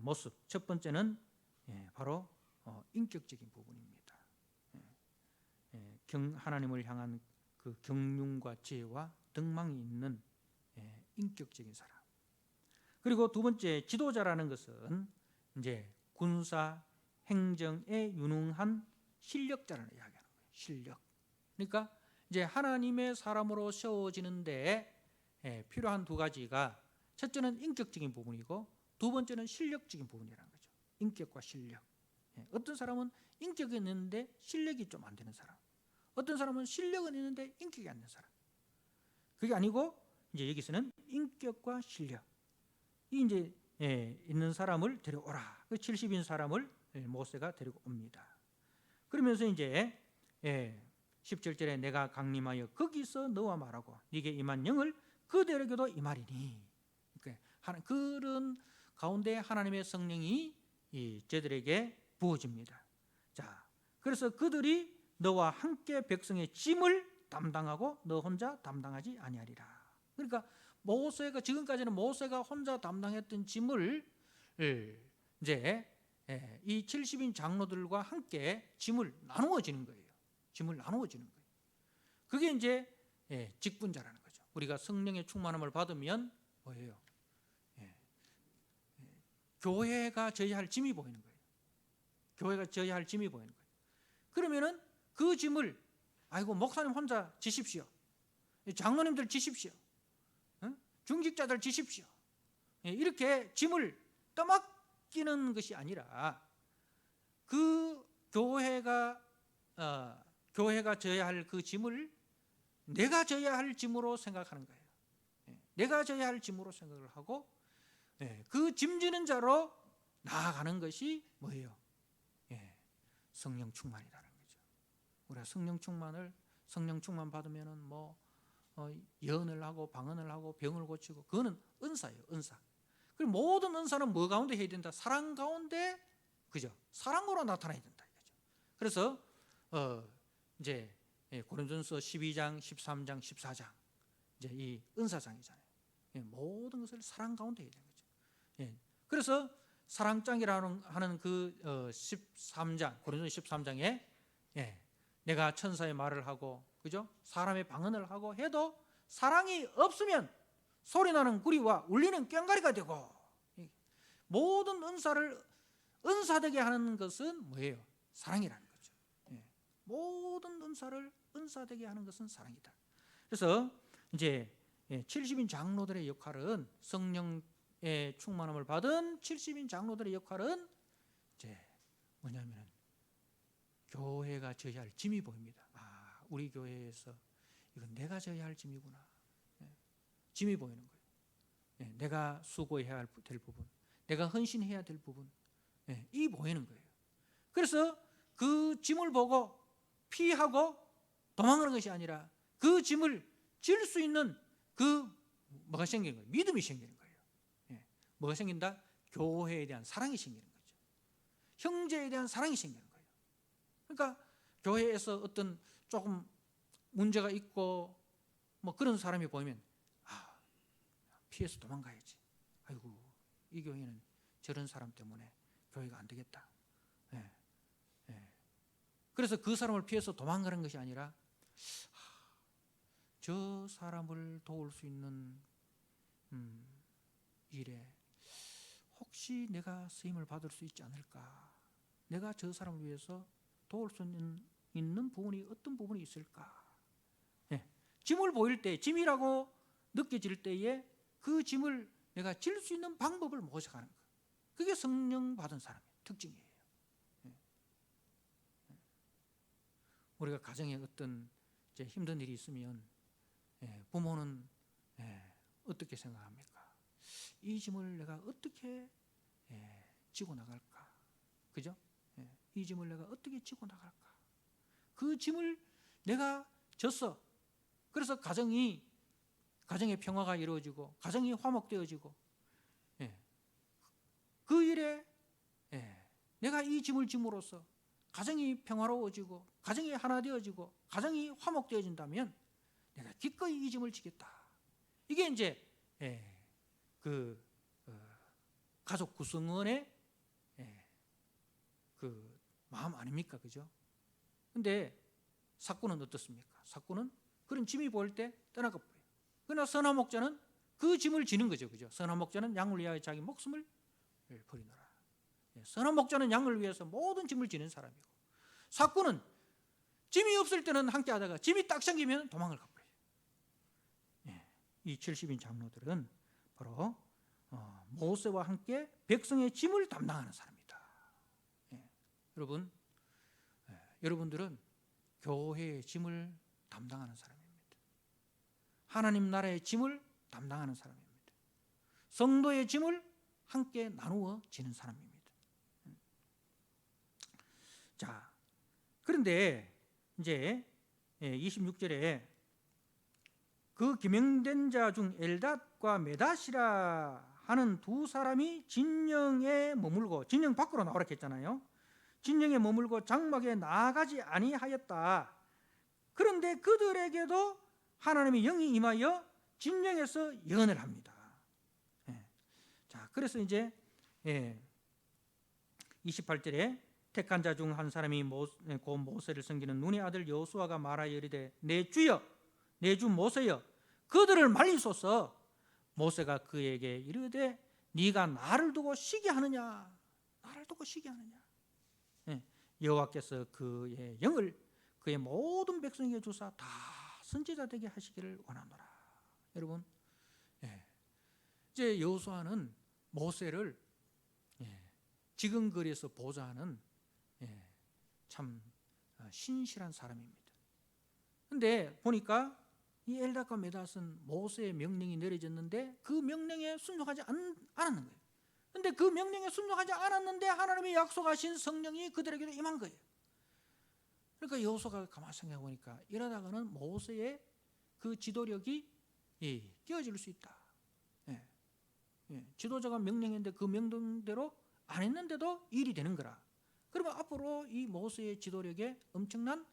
Speaker 1: 모습, 첫 번째는 바로 인격적인 부분입니다. 하나님을 향한 그 경륜과 지혜와 등망이 있는 인격적인 사람. 그리고 두 번째, 지도자라는 것은 이제 군사 행정에 유능한 실력자라는 이야기하는 거예요. 실력. 그러니까 이제 하나님의 사람으로 세워지는데 필요한 두 가지가, 첫째는 인격적인 부분이고 두 번째는 실력적인 부분이라는 거죠. 인격과 실력. 어떤 사람은 인격이 있는데 실력이 좀 안 되는 사람, 어떤 사람은 실력은 있는데 인격이 안 되는 사람. 그게 아니고 이제 여기서는 인격과 실력 이 이제 있는 사람을 데려오라. 그 70인 사람을 모세가 데리고 옵니다. 그러면서 이제 17절에 내가 강림하여 거기서 너와 말하고 네게 임한 영을 그들에게도 임하리니, 그러니까 그런 가운데 하나님의 성령이 저들에게 부어집니다. 자, 그래서 그들이 너와 함께 백성의 짐을 담당하고 너 혼자 담당하지 아니하리라. 그러니까 모세가, 지금까지는 모세가 혼자 담당했던 짐을 이제 이 70인 장로들과 함께 짐을 나누어지는 거예요. 짐을 나누어지는 거예요. 그게 이제 직분자라는 거죠. 우리가 성령의 충만함을 받으면 뭐예요? 교회가 져야 할 짐이 보이는 거예요. 교회가 져야 할 짐이 보이는 거예요. 그러면은 그 짐을, 아이고 목사님 혼자 지십시오, 장로님들 지십시오, 중직자들 지십시오, 이렇게 짐을 떠맡기는 것이 아니라 그 교회가 져야 할 그 짐을 내가 져야 할 짐으로 생각하는 거예요. 내가 져야 할 짐으로 생각을 하고 그 짐지는 자로 나아가는 것이 뭐예요? 성령 충만이라는 거죠. 우리가 성령 충만 받으면은 뭐 예언을 하고 방언을 하고 병을 고치고, 그거는 은사예요, 은사. 그리고 모든 은사는 뭐 가운데 해야 된다? 사랑 가운데, 그죠? 사랑으로 나타나야 된다 이거죠. 그래서 이제 고린도전서 12장, 13장, 14장 이제 이 은사장이잖아요. 모든 것을 사랑 가운데 해야 되는 거죠. 그래서 사랑장이라는 하는 그 13장, 고린도전서 13장에 내가 천사의 말을 하고, 그죠? 사람의 방언을 하고 해도 사랑이 없으면 소리나는 구리와 울리는 꽹과리가 되고, 모든 은사를 은사되게 하는 것은 뭐예요? 사랑이라는 거죠. 모든 은사를 은사되게 하는 것은 사랑이다. 그래서 이제 70인 장로들의 역할은, 성령의 충만함을 받은 70인 장로들의 역할은 이제 뭐냐면 교회가 져야 할 짐이 보입니다. 아, 우리 교회에서 이건 내가 져야 할 짐이구나. 짐이 보이는 거예요. 내가 수고해야 될 부분, 내가 헌신해야 될 부분, 이 보이는 거예요. 그래서 그 짐을 보고 피하고 도망가는 것이 아니라 그 짐을 질 수 있는 그 뭐가 생기는 거예요? 믿음이 생기는 거예요. 뭐가 생긴다? 교회에 대한 사랑이 생기는 거죠. 형제에 대한 사랑이 생기는 거예요. 그러니까 교회에서 어떤 조금 문제가 있고 뭐 그런 사람이 보이면 피해서 도망가야지. 아이고, 이 교회는 저런 사람 때문에 교회가 안 되겠다. 그래서 그 사람을 피해서 도망가는 것이 아니라 저 사람을 도울 수 있는 일에 혹시 내가 쓰임을 받을 수 있지 않을까? 내가 저 사람을 위해서 도울 수 있는 부분이 어떤 부분이 있을까? 예. 짐을 보일 때, 짐이라고 느껴질 때에 그 짐을 내가 질 수 있는 방법을 모색하는 것. 그게 성령 받은 사람의 특징이에요. 예. 우리가 가정에 어떤 이제 힘든 일이 있으면 부모는 어떻게 생각합니까? 이 짐을 내가 어떻게 지고 나갈까? 그죠? 이 짐을 내가 어떻게 지고 나갈까? 그 짐을 내가 졌어. 그래서 가정의 평화가 이루어지고 가정이 화목되어지고 그 일에 내가 이 짐을 짐으로써 가정이 평화로워지고 가정이 하나 되어지고 가정이 화목되어진다면 내가 기꺼이 이 짐을 지겠다. 이게 이제 그 가족 구성원의 그 마음 아닙니까? 그죠? 근데 사꾼은 어떻습니까? 사꾼은 그런 짐이 보일 때 떠나가 버려요. 그러나 선한 목자는 그 짐을 지는 거죠. 그죠? 선한 목자는 양을 위하여 자기 목숨을 버리노라. 선한 목자는 양을 위해서 모든 짐을 지는 사람이고, 사꾼은 짐이 없을 때는 함께 하다가 짐이 딱 생기면 도망을 가버려요. 이 70인 장로들은 바로 모세와 함께 백성의 짐을 담당하는 사람이다. 여러분, 여러분들은 교회의 짐을 담당하는 사람입니다. 하나님 나라의 짐을 담당하는 사람입니다. 성도의 짐을 함께 나누어 지는 사람입니다. 자, 그런데 이제 26절에 그 기명된 자 중 엘닷과 메닷이라 하는 두 사람이 진영에 머물고, 진영 밖으로 나오라 했잖아요. 진영에 머물고 장막에 나아가지 아니하였다. 그런데 그들에게도 하나님의 영이 임하여 진영에서 예언을 합니다. 자, 그래서 이제 28절에 택한 자 중 한 사람이 곧 모세를 섬기는 눈의 아들 여호수아가 말하여 이르되 내 주여 내 주 모세여 그들을 말리소서. 모세가 그에게 이르되 네가 나를 두고 시기하느냐, 나를 두고 시기하느냐. 여호와께서 그의 영을 그의 모든 백성에게 주사 다 선지자 되게 하시기를 원하노라. 여러분, 이제 여호수아는 모세를 지근거리에서 보좌하는 참 신실한 사람입니다. 그런데 보니까 이 엘닷과 메닷은 모세의 명령이 내려졌는데 그 명령에 순종하지 않았는 거예요. 그런데 그 명령에 순종하지 않았는데 하나님이 약속하신 성령이 그들에게도 임한 거예요. 그러니까 여호수아가 가만히 생각해 보니까 이러다가는 모세의 그 지도력이 깨어질 수 있다. 지도자가 명령했는데 그 명령대로 안 했는데도 일이 되는 거라. 그러면 앞으로 이 모세의 지도력에 엄청난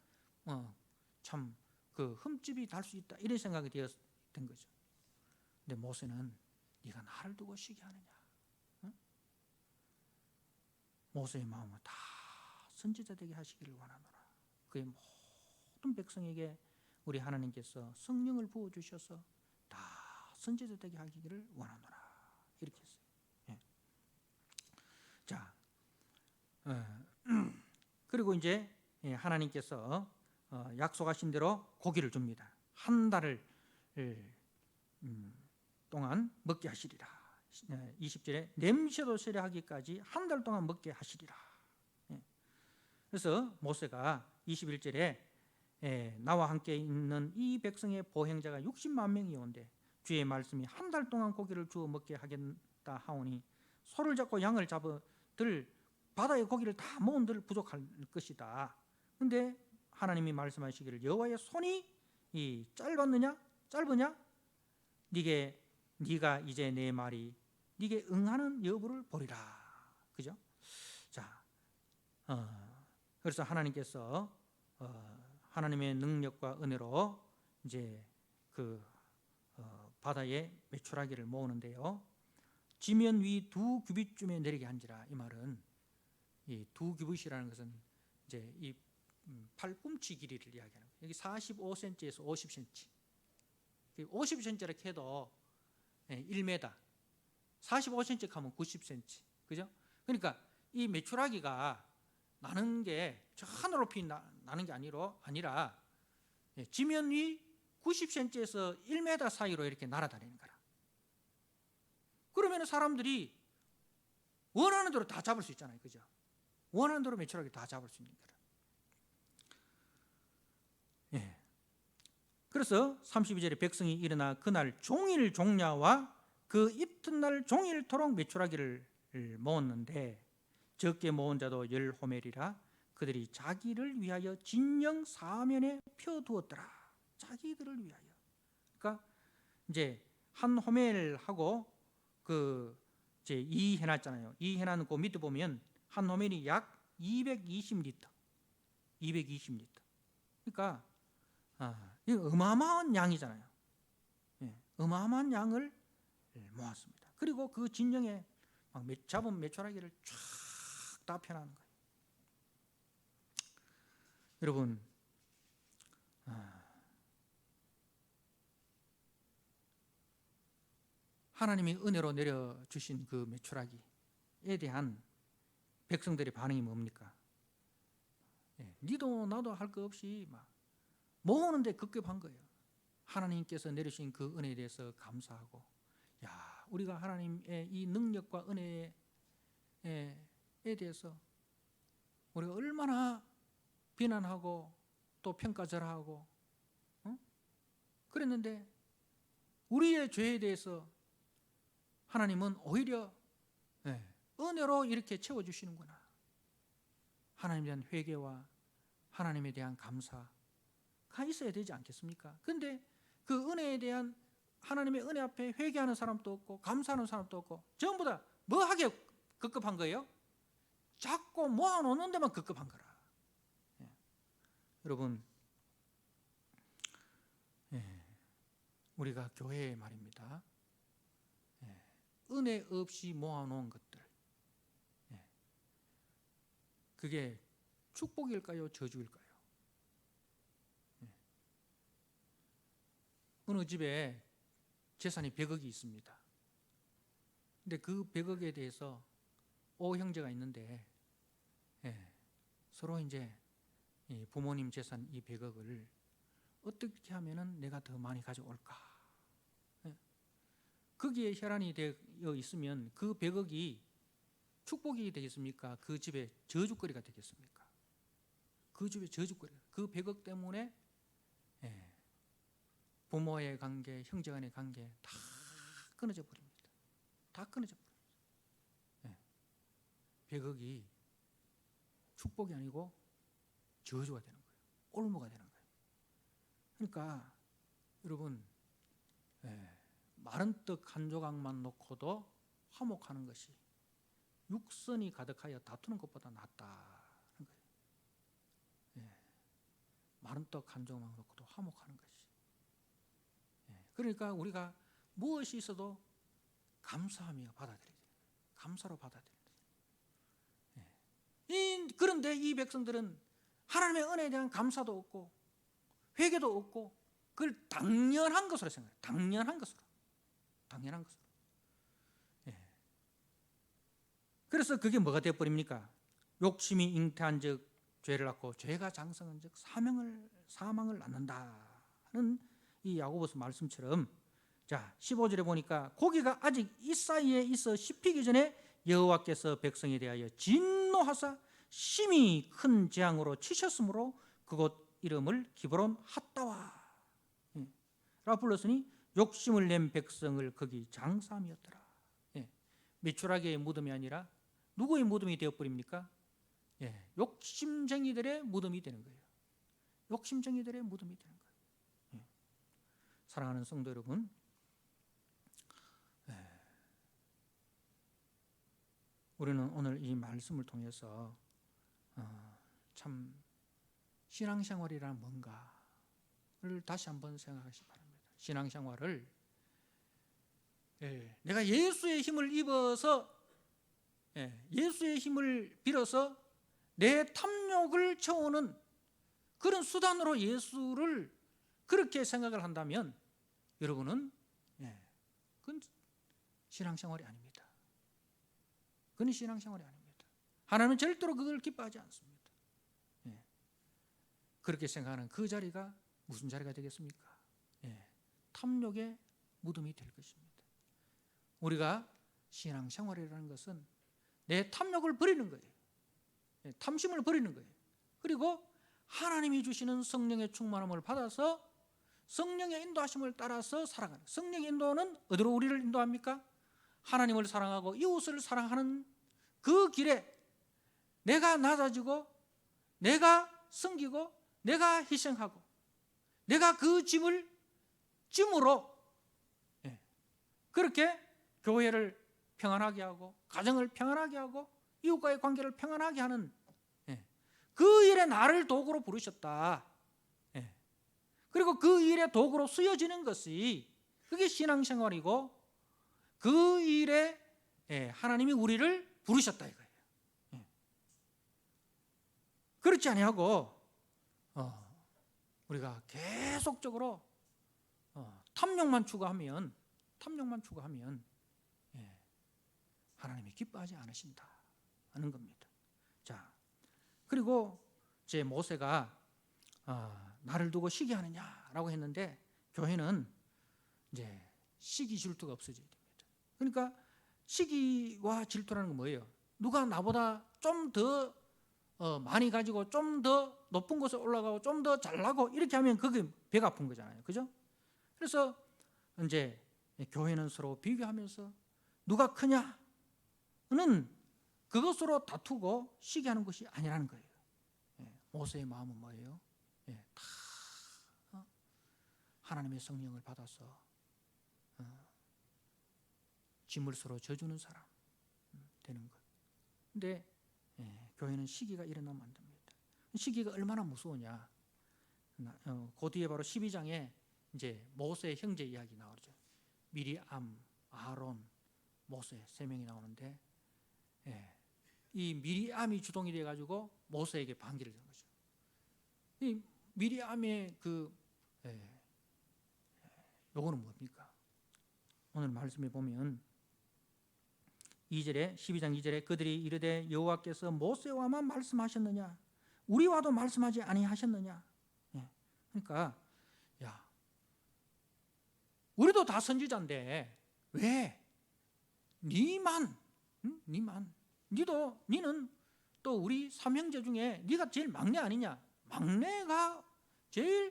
Speaker 1: 참 그 흠집이 달 수 있다, 이런 생각이 되었던 거죠. 근데 모세는 네가 나를 두고 시기하느냐? 모세의 마음은 다 선지자 되게 하시기를 원하노라. 그의 모든 백성에게 우리 하나님께서 성령을 부어주셔서 다 선지자 되게 하기를 원하노라. 이렇게 했어요. 자, 그리고 이제 하나님께서 약속하신 대로 고기를 줍니다. 한 달을 동안 먹게 하시리라. 20절에 냄새도 세려하기까지 한 달 동안 먹게 하시리라. 그래서 모세가 21절에 나와 함께 있는 이 백성의 보행자가 60만 명이 온데 주의 말씀이 한 달 동안 고기를 주어 먹게 하겠다 하오니 소를 잡고 양을 잡아들 바다의 고기를 다 모은들 부족할 것이다. 그런데 하나님이 말씀하시기를 여호와의 손이 짧으냐? 네가 이제 내 말이 네게 응하는 여부를 보리라. 그죠? 자, 그래서 하나님께서 하나님의 능력과 은혜로 이제 그 바다에 메추라기를 모으는데요. 지면 위 2규빗쯤에 내리게 한지라. 이 말은 이 2규빗이라는 것은 이제 이 팔꿈치 길이를 이야기하는 거예요. 여기 45cm에서 50cm. 50cm를 해도 1m, 45cm 하면 90cm. 그죠? 그러니까 이 메추라기가 나는 게 저 하늘 높이 나는 게 아니라 지면 위 90cm에서 1m 사이로 이렇게 날아다니는 거라. 그러면 사람들이 원하는 대로 다 잡을 수 있잖아요. 그죠? 원하는 대로 메추라기 다 잡을 수 있는 거라. 예. 그래서 32절에 백성이 일어나 그날 종일 종야와 그 이튿날 종일토록 메추라기를 모았는데 적게 모은 자도 10호멜이라 그들이 자기를 위하여 진영 사면에 펴두었더라. 자기들을 위하여. 그러니까 이제 한 호멜하고 그 이제 2 해놨잖아요. 2 해놨는 그 밑에 보면 한 호멜이 약 220리터. 220리터. 그러니까 이거 어마어마한 양이잖아요. 예, 어마어마한 양을 모았습니다. 그리고 그 진영에 막 잡은 메추라기를 쫙 다 펴놓은 거예요. 여러분, 하나님이 은혜로 내려주신 그 메추라기에 대한 백성들의 반응이 뭡니까? 니도 나도 할 거 없이 막 모으는데 급급한 거예요. 하나님께서 내리신 그 은혜에 대해서 감사하고, 야, 우리가 하나님의 이 능력과 은혜에 대해서 우리가 얼마나 비난하고 또 평가절하하고 그랬는데 우리의 죄에 대해서 하나님은 오히려 은혜로 이렇게 채워주시는구나. 하나님에 대한 회개와 하나님에 대한 감사가 있어야 되지 않겠습니까? 그런데 그 은혜에 대한 하나님의 은혜 앞에 회개하는 사람도 없고 감사하는 사람도 없고 전부 다 뭐 하게 급급한 거예요? 자꾸 모아놓는 데만 급급한 거라. 여러분, 우리가 교회에 말입니다. 은혜 없이 모아놓은 것들, 그게 축복일까요? 저주일까요? 어느 집에 재산이 100억이 있습니다. 근데 그 100억에 대해서 5형제가 있는데 서로 이제 부모님 재산 이 100억을 어떻게 하면은 내가 더 많이 가져올까? 거기에 혈안이 되어 있으면 그 100억이 축복이 되겠습니까? 그 집의 저주거리가 되겠습니까? 그 집의 저주거리. 그 100억 때문에 부모의 관계, 형제 간의 관계 다 끊어져 버립니다. 다 끊어져 버립니다. 100억이 축복이 아니고 저주가 되는 거예요. 올무가 되는 거예요. 그러니까 여러분, 마른 떡 한 조각만 놓고도 화목하는 것이 육선이 가득하여 다투는 것보다 낫다는 거예요. 마른 떡 한 조각만 놓고도 화목하는 것이. 그러니까 우리가 무엇이 있어도 감사하며 받아들여야 돼요. 감사로 받아들여야 돼요. 그런데 이 백성들은 하나님의 은혜에 대한 감사도 없고 회개도 없고 그걸 당연한 것으로 생각해요. 당연한 것으로. 그래서 그게 뭐가 되어버립니까? 욕심이 잉태한 즉 죄를 낳고 죄가 장성한 즉 사망을 낳는다는 이 야고보서 말씀처럼, 자 15절에 보니까 고기가 아직 이 사이에 있어 씹히기 전에 여호와께서 백성에 대하여 진노하사 심히 큰 재앙으로 치셨으므로 그곳 이름을 기브론 핫다와 라 불렀으니 욕심을 낸 백성을 거기 장사함이었더라. 메추라기의 무덤이 아니라 누구의 무덤이 되어버립니까? 욕심쟁이들의 무덤이 되는 거예요. 욕심쟁이들의 무덤이 되는 거예요. 사랑하는 성도 여러분, 우리는 오늘 이 말씀을 통해서 참 신앙생활이란 뭔가를 다시 한번 생각하시기 바랍니다. 신앙생활을 내가 예수의 힘을 입어서 예수의 힘을 빌어서 내 탐욕을 채우는 그런 수단으로 예수를 그렇게 생각을 한다면 여러분은 그건 신앙생활이 아닙니다. 그건 신앙생활이 아닙니다. 하나님은 절대로 그걸 기뻐하지 않습니다. 그렇게 생각하는 그 자리가 무슨 자리가 되겠습니까? 탐욕의 무덤이 될 것입니다. 우리가 신앙생활이라는 것은 내 탐욕을 버리는 거예요. 탐심을 버리는 거예요. 그리고 하나님이 주시는 성령의 충만함을 받아서 성령의 인도하심을 따라서 살아가는, 성령의 인도는 어디로 우리를 인도합니까? 하나님을 사랑하고 이웃을 사랑하는 그 길에 내가 낮아지고 내가 섬기고 내가 희생하고 내가 그 짐으로 그렇게 교회를 평안하게 하고 가정을 평안하게 하고 이웃과의 관계를 평안하게 하는 그 일에 나를 도구로 부르셨다. 그리고 그 일에 도구로 쓰여지는 것이 그게 신앙생활이고 그 일에 하나님이 우리를 부르셨다 이거예요. 그렇지 아니하고 우리가 계속적으로 탐욕만 추구하면 하나님이 기뻐하지 않으신다 하는 겁니다. 자, 그리고 제 모세가 나를 두고 시기하느냐라고 했는데 교회는 이제 시기 질투가 없어져야 됩니다. 그러니까 시기와 질투라는 건 뭐예요? 누가 나보다 좀 더 많이 가지고 좀 더 높은 곳에 올라가고 좀 더 잘나고 이렇게 하면 그게 배가 아픈 거잖아요. 그죠? 그래서 이제 교회는 서로 비교하면서 누가 크냐는 그것으로 다투고 시기하는 것이 아니라는 거예요. 모세의 마음은 뭐예요? 다 하나님의 성령을 받아서 짐을 서로 져주는 사람 되는 것. 근데 교회는 시기가 일어나면 안 됩니다. 시기가 얼마나 무서우냐? 그 뒤에 바로 12장에 이제 모세의 형제 이야기 나오죠. 미리암, 아론, 모세 세 명이 나오는데 이 미리암이 주동이 돼 가지고 모세에게 반기를 준 거죠. 이 미리암의 요거는 뭡니까? 오늘 말씀에 보면 2절에 12장 2절에 그들이 이르되 여호와께서 모세와만 말씀하셨느냐 우리와도 말씀하지 아니하셨느냐. 그러니까 야 우리도 다 선지자인데 왜 니만 니는 또 우리 삼형제 중에 네가 제일 막내 아니냐? 막내가 제일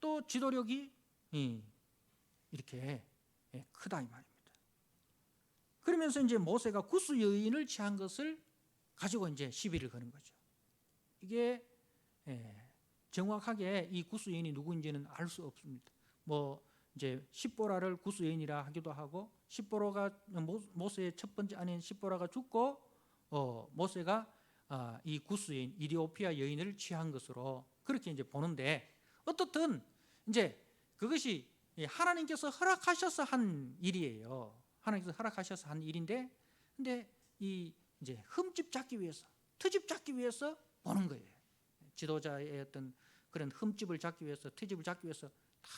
Speaker 1: 또 지도력이 이렇게 크다 이 말입니다. 그러면서 이제 모세가 구스 여인을 취한 것을 가지고 이제 시비를 거는 거죠. 이게 정확하게 이 구스 여인이 누구인지는 알 수 없습니다. 뭐 이제 십보라를 구스 여인이라 하기도 하고 십보라가 모세의 첫 번째 아내인 십보라가 죽고 모세가 이 구스 여인 이디오피아 여인을 취한 것으로 그렇게 이제 보는데 어떻든 이제 그것이 하나님께서 허락하셔서 한 일이에요. 하나님께서 허락하셔서 한 일인데 근데 이 이제 흠집 잡기 위해서 트집 잡기 위해서 보는 거예요. 지도자의 어떤 그런 흠집을 잡기 위해서 트집을 잡기 위해서 다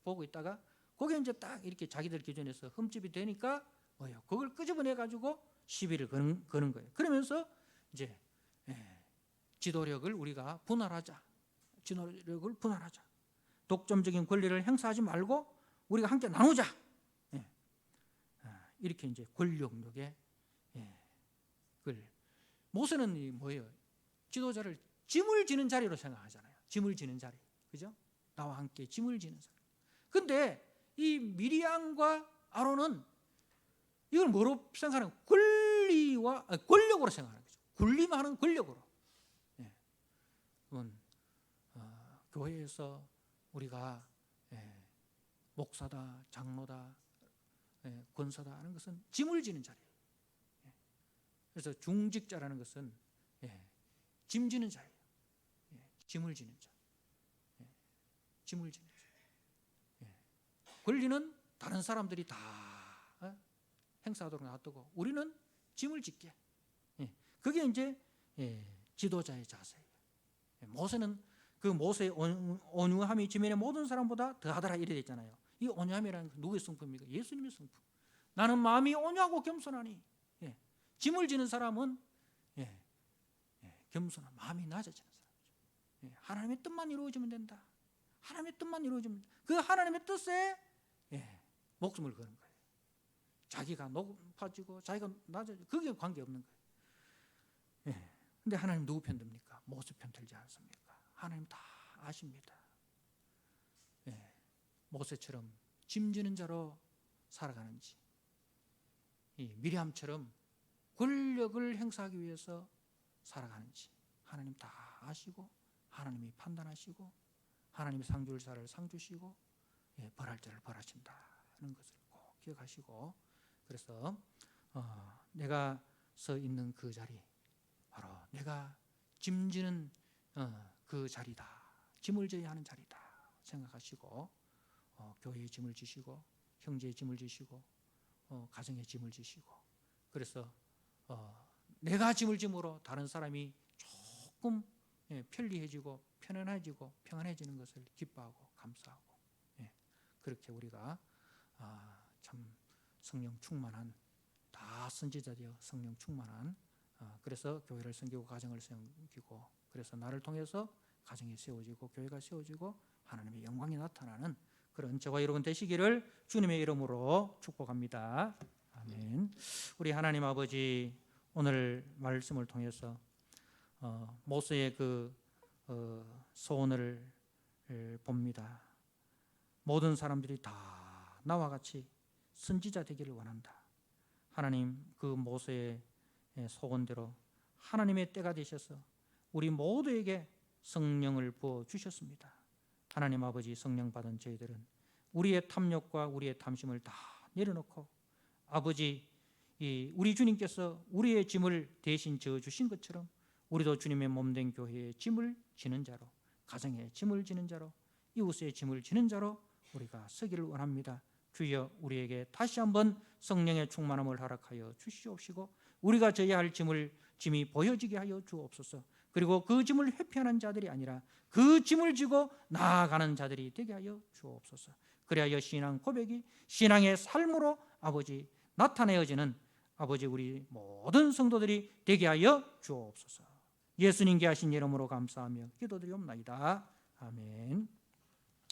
Speaker 1: 보고 있다가 그게 이제 딱 이렇게 자기들 기준에서 흠집이 되니까 뭐예요? 그걸 끄집어내 가지고 시비를 거는 거예요. 그러면서 이제 지도력을 우리가 분할하자. 지도력을 분할하자. 독점적인 권리를 행사하지 말고 우리가 함께 나누자. 이렇게 이제 권력력의 모세는 뭐예요? 지도자를 짐을 지는 자리로 생각하잖아요. 짐을 지는 자리, 그죠? 나와 함께 짐을 지는 사람. 근데 이 미리암과 아론은 이걸 뭐로 생각하는? 권력으로 생각하는 거죠. 군림하는 권력으로. 그건 교회에서 우리가 목사다, 장로다, 권사다 하는 것은 짐을 지는 자리예요. 그래서 중직자라는 것은 짐 지는 자리예요. 짐을 지는 자. 짐을 지는 자. 권리는 다른 사람들이 다 행사하도록 놔두고 우리는 짐을 짓게. 그게 이제 지도자의 자세예요. 모세는 그 모세의 온유함이 지면의 모든 사람보다 더하더라 이래 됐잖아요. 이 온유함이라는 건 누구의 성품입니까? 예수님의 성품. 나는 마음이 온유하고 겸손하니. 짐을 지는 사람은 겸손한 마음이 낮아지는 사람이죠. 하나님의 뜻만 이루어지면 된다. 하나님의 뜻만 이루어지면 그 하나님의 뜻에 목숨을 거는 거예요. 자기가 높아지고 자기가 낮아지고 그게 관계없는 거예요. 근데 하나님 누구 편 듭니까? 모세 편 들지 않습니까? 하나님 다 아십니다. 모세처럼 짐지는 자로 살아가는지, 이 미리암처럼 권력을 행사하기 위해서 살아가는지 하나님 다 아시고, 하나님이 판단하시고, 하나님이 상줄 자를 상주시고, 벌할 자를 벌하신다는 것을 꼭 기억하시고, 그래서 내가 서 있는 그 자리, 바로 내가 짐지는 그 자리다, 짐을 져야 하는 자리다 생각하시고, 교회의 짐을 지시고, 형제의 짐을 지시고, 가정의 짐을 지시고, 그래서 내가 짐을 짐으로 다른 사람이 조금 편리해지고 편안해지고 평안해지는 것을 기뻐하고 감사하고, 그렇게 우리가 참 성령 충만한, 다 선지자되어 성령 충만한, 그래서 교회를 섬기고 가정을 섬기고, 그래서 나를 통해서 가정이 세워지고 교회가 세워지고 하나님의 영광이 나타나는 그런 저와 여러분 되시기를 주님의 이름으로 축복합니다. 아멘. 우리 하나님 아버지, 오늘 말씀을 통해서 모세의 그 소원을 봅니다. 모든 사람들이 다 나와 같이 선지자 되기를 원한다. 하나님, 그 모세의 소원대로 하나님의 때가 되셔서 우리 모두에게 성령을 부어 주셨습니다. 하나님 아버지, 성령 받은 저희들은 우리의 탐욕과 우리의 탐심을 다 내려놓고, 아버지, 우리 주님께서 우리의 짐을 대신 져 주신 것처럼 우리도 주님의 몸된 교회의 짐을 지는 자로, 가정의 짐을 지는 자로, 이웃의 짐을 지는 자로 우리가 서기를 원합니다. 주여, 우리에게 다시 한번 성령의 충만함을 허락하여 주시옵시고, 우리가 져야 할 짐이 보여지게 하여 주옵소서. 그리고 그 짐을 회피하는 자들이 아니라 그 짐을 지고 나아가는 자들이 되게 하여 주옵소서. 그리하여 신앙 고백이 신앙의 삶으로 아버지 나타내어지는 아버지 우리 모든 성도들이 되게 하여 주옵소서. 예수님께 하신 이름으로 감사하며 기도드리옵나이다. 아멘.